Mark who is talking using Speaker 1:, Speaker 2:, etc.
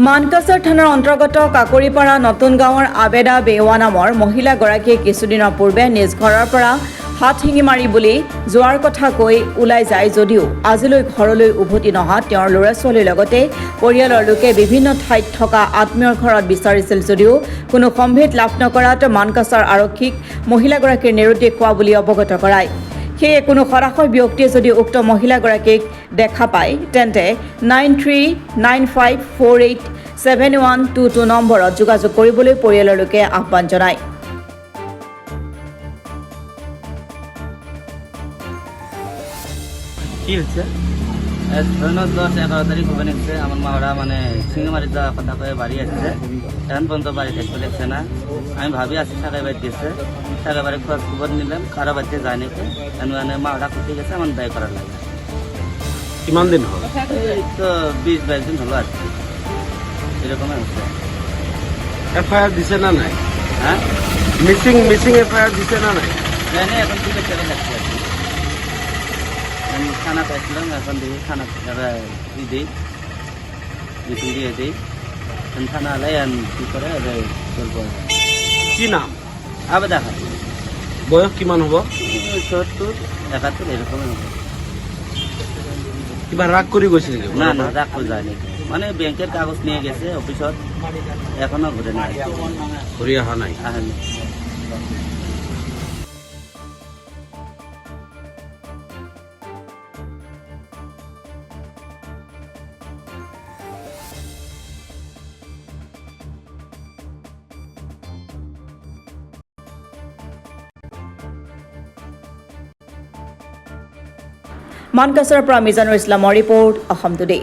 Speaker 1: মানকাছাৰ থানাৰ অন্তৰ্গত কাকৰিপাৰা নতুন গাঁৱৰ আবেদা বেৱা নামৰ মহিলাগৰাকীয়ে কিছুদিনৰ পূৰ্বে নিজ ঘৰৰ পৰা হাত শিঙি মাৰি বুলি যোৱাৰ কথা কৈ ওলাই যায় যদিও আজিলৈ ঘৰলৈ উভতি নহা তেওঁৰ ল'ৰা ছোৱালীৰ লগতে পৰিয়ালৰ লোকে বিভিন্ন ঠাইত থকা আত্মীয়ৰ ঘৰত বিচাৰিছিল যদিও কোনো সম্ভেদ লাভ নকৰাত মানকাছাৰ আৰক্ষীক মহিলাগৰাকীৰ নেৰুত দেখুওৱা বুলি অৱগত কৰায়। সেয়ে কোনো সৰাসৰ ব্যক্তিয়ে যদি উক্ত মহিলাগৰাকীক দেখা পায় তেন্তে 9395487122 নম্বৰত যোগাযোগ কৰিবলৈ পৰিয়ালৰ লোকে আহ্বান জনায়।
Speaker 2: কি হচ্ছে ধরুন 10-11 তারিখ হবে নিচ্ছে আমার মাওরা মানে সিঙ্গামারি যাওয়ার কথা কয়ে বাড়ি আসছে এখন পর্যন্ত বাড়ি দেখতে দেখছে না। আমি ভাবি আসছি সাকাই বাড়ি দিয়েছে সাকাই বাড়ি খোঁজ খবর নিলাম কারো বাড়িতে যায় নাকি মানে মাওরা খুঁজে গেছে আমার দায় করার লাগে।
Speaker 3: কিমান দিন হল?
Speaker 2: এই তো 20-22 দিন হলো আর কি এরকমই হচ্ছে।
Speaker 3: এফআইআর দিছে না নাই?
Speaker 2: হ্যাঁ
Speaker 3: মিসিং এফআইআর দিছে না নাই?
Speaker 2: জানি এখন কি করতে লাগছে আর কি। আমি খানা পাইছিলাম এখন দেখি খানা দিই মিটিং দিয়ে দিই খানা আলাই কি করে চলবো।
Speaker 3: কি নাম?
Speaker 2: আবার দেখা
Speaker 3: বয়স কিমান হব?
Speaker 2: 70-71 এরকমই হবে।
Speaker 3: কিবা রাগ করে গৈছে নাকি?
Speaker 2: না না রাগ করে যায়নি মানে ব্যাংকের কাগজ নিয়ে গেছে অফিসত এখনো ঘুরে নাই
Speaker 3: ঘুরে অহা নাই।
Speaker 2: আহেনি।
Speaker 1: মানকাছাৰৰ পৰা মিজানুৰ ইছলামৰ ৰিপৰ্ট অসম টুডে।